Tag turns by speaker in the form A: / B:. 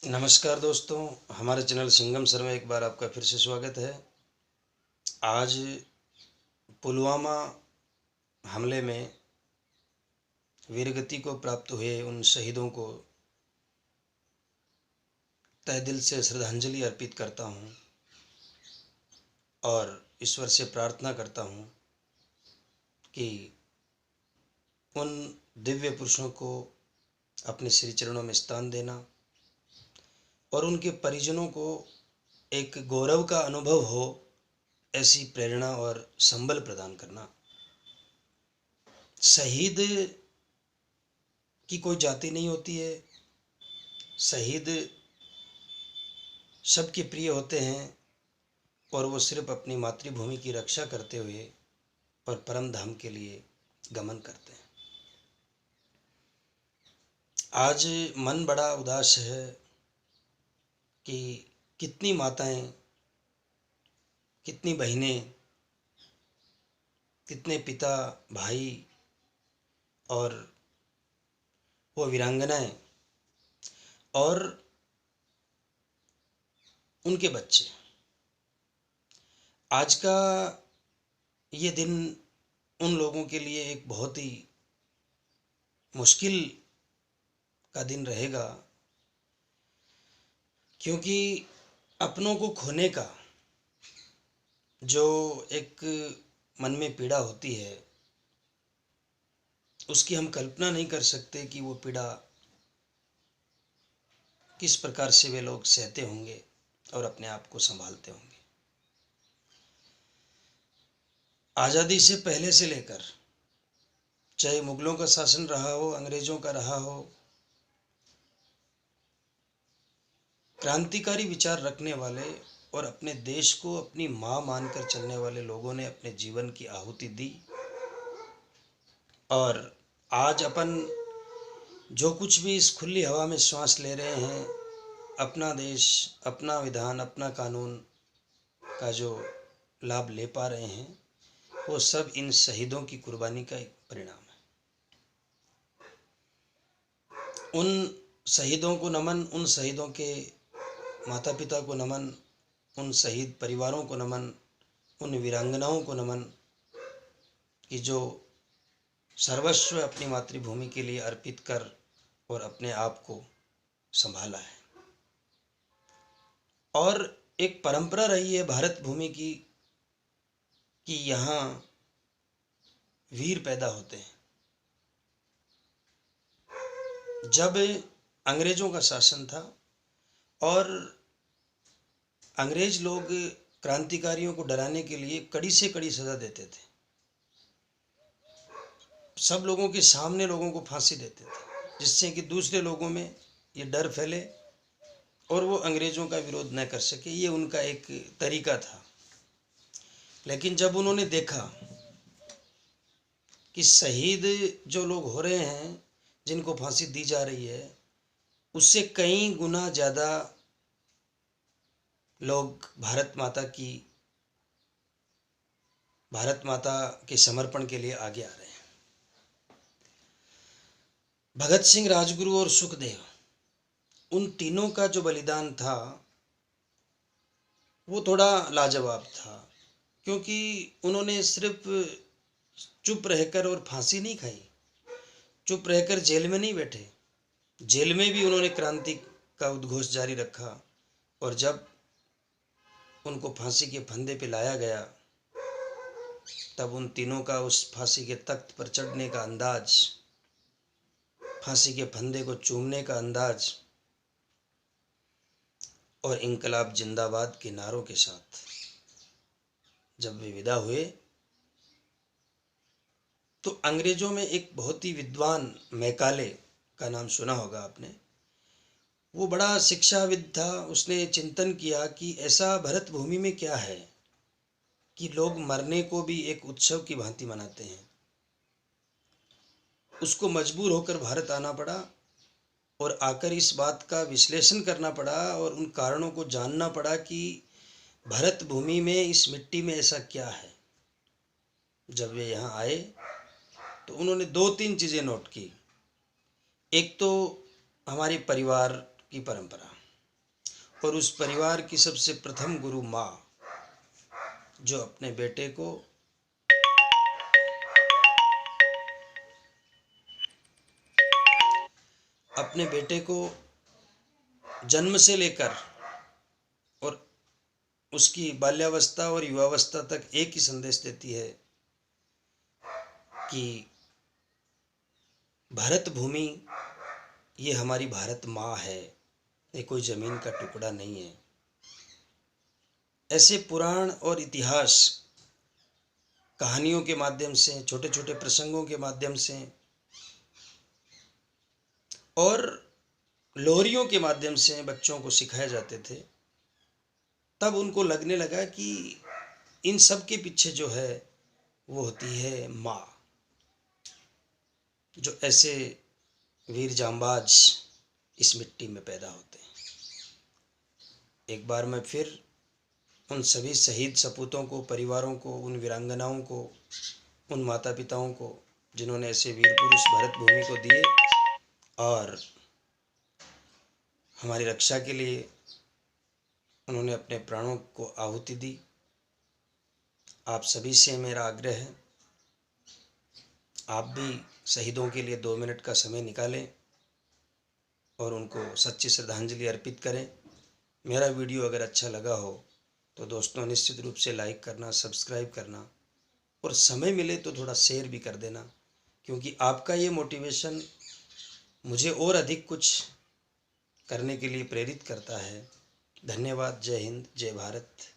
A: नमस्कार दोस्तों, हमारे चैनल सिंघम सर में एक बार आपका फिर से स्वागत है। आज पुलवामा हमले में वीरगति को प्राप्त हुए उन शहीदों को तहे दिल से श्रद्धांजलि अर्पित करता हूं और ईश्वर से प्रार्थना करता हूं कि उन दिव्य पुरुषों को अपने श्री चरणों में स्थान देना और उनके परिजनों को एक गौरव का अनुभव हो, ऐसी प्रेरणा और संबल प्रदान करना। शहीद की कोई जाति नहीं होती है। शहीद सबके प्रिय होते हैं और वो सिर्फ अपनी मातृभूमि की रक्षा करते हुए और परम धाम के लिए गमन करते हैं। आज मन बड़ा उदास है कि कितनी माताएं, कितनी बहनें, कितने पिता, भाई और वो वीरांगनाएं और उनके बच्चे आज का ये दिन उन लोगों के लिए एक बहुत ही मुश्किल का दिन रहेगा, क्योंकि अपनों को खोने का जो एक मन में पीड़ा होती है, उसकी हम कल्पना नहीं कर सकते कि वो पीड़ा किस प्रकार से वे लोग सहते होंगे और अपने आप को संभालते होंगे। आज़ादी से पहले से लेकर, चाहे मुगलों का शासन रहा हो, अंग्रेजों का रहा हो, क्रांतिकारी विचार रखने वाले और अपने देश को अपनी मां मानकर चलने वाले लोगों ने अपने जीवन की आहुति दी। और आज अपन जो कुछ भी इस खुली हवा में श्वास ले रहे हैं, अपना देश, अपना विधान, अपना कानून का जो लाभ ले पा रहे हैं, वो सब इन शहीदों की कुर्बानी का एक परिणाम है। उन शहीदों को नमन, उन शहीदों के माता पिता को नमन, उन शहीद परिवारों को नमन, उन वीरांगनाओं को नमन कि जो सर्वस्व अपनी मातृभूमि के लिए अर्पित कर और अपने आप को संभाला है। और एक परंपरा रही है भारत भूमि की कि यहाँ वीर पैदा होते हैं। जब अंग्रेजों का शासन था और अंग्रेज लोग क्रांतिकारियों को डराने के लिए कड़ी से कड़ी सजा देते थे, सब लोगों के सामने लोगों को फांसी देते थे, जिससे कि दूसरे लोगों में ये डर फैले और वो अंग्रेजों का विरोध न कर सके। ये उनका एक तरीका था। लेकिन जब उन्होंने देखा कि शहीद जो लोग हो रहे हैं, जिनको फांसी दी जा रही है, उससे कई गुना ज़्यादा लोग भारत माता के समर्पण के लिए आगे आ रहे हैं। भगत सिंह, राजगुरु और सुखदेव, उन तीनों का जो बलिदान था वो थोड़ा लाजवाब था, क्योंकि उन्होंने सिर्फ चुप रहकर और फांसी नहीं खाई, चुप रहकर जेल में नहीं बैठे, जेल में भी उन्होंने क्रांति का उद्घोष जारी रखा। और जब उनको फांसी के फंदे पे लाया गया, तब उन तीनों का उस फांसी के तख्त पर चढ़ने का अंदाज, फांसी के फंदे को चूमने का अंदाज और इंकलाब जिंदाबाद के नारों के साथ जब वे विदा हुए, तो अंग्रेजों में एक बहुत ही विद्वान मैकाले का नाम सुना होगा आपने। वो बड़ा शिक्षाविद था। उसने चिंतन किया कि ऐसा भरत भूमि में क्या है कि लोग मरने को भी एक उत्सव की भांति मनाते हैं। उसको मजबूर होकर भारत आना पड़ा और आकर इस बात का विश्लेषण करना पड़ा और उन कारणों को जानना पड़ा कि भरत भूमि में, इस मिट्टी में ऐसा क्या है। जब वे यहाँ आए तो उन्होंने दो तीन चीज़ें नोट की। एक तो हमारी परिवार की परंपरा, और उस परिवार की सबसे प्रथम गुरु माँ, जो अपने बेटे को जन्म से लेकर और उसकी बाल्यावस्था और युवावस्था तक एक ही संदेश देती है कि भारत भूमि ये हमारी भारत माँ है, ये कोई ज़मीन का टुकड़ा नहीं है। ऐसे पुराण और इतिहास कहानियों के माध्यम से, छोटे छोटे प्रसंगों के माध्यम से और लोरियों के माध्यम से बच्चों को सिखाए जाते थे। तब उनको लगने लगा कि इन सब के पीछे जो है वो होती है माँ, जो ऐसे वीर जांबाज इस मिट्टी में पैदा होते हैं। एक बार मैं फिर उन सभी शहीद सपूतों को, परिवारों को, उन वीरांगनाओं को, उन माता पिताओं को जिन्होंने ऐसे वीर पुरुष भारत भूमि को दिए और हमारी रक्षा के लिए उन्होंने अपने प्राणों को आहुति दी, आप सभी से मेरा आग्रह है, आप भी शहीदों के लिए 2 मिनट का समय निकालें और उनको सच्ची श्रद्धांजलि अर्पित करें। मेरा वीडियो अगर अच्छा लगा हो तो दोस्तों निश्चित रूप से लाइक करना, सब्सक्राइब करना और समय मिले तो थोड़ा शेयर भी कर देना, क्योंकि आपका ये मोटिवेशन मुझे और अधिक कुछ करने के लिए प्रेरित करता है। धन्यवाद। जय हिंद, जय भारत।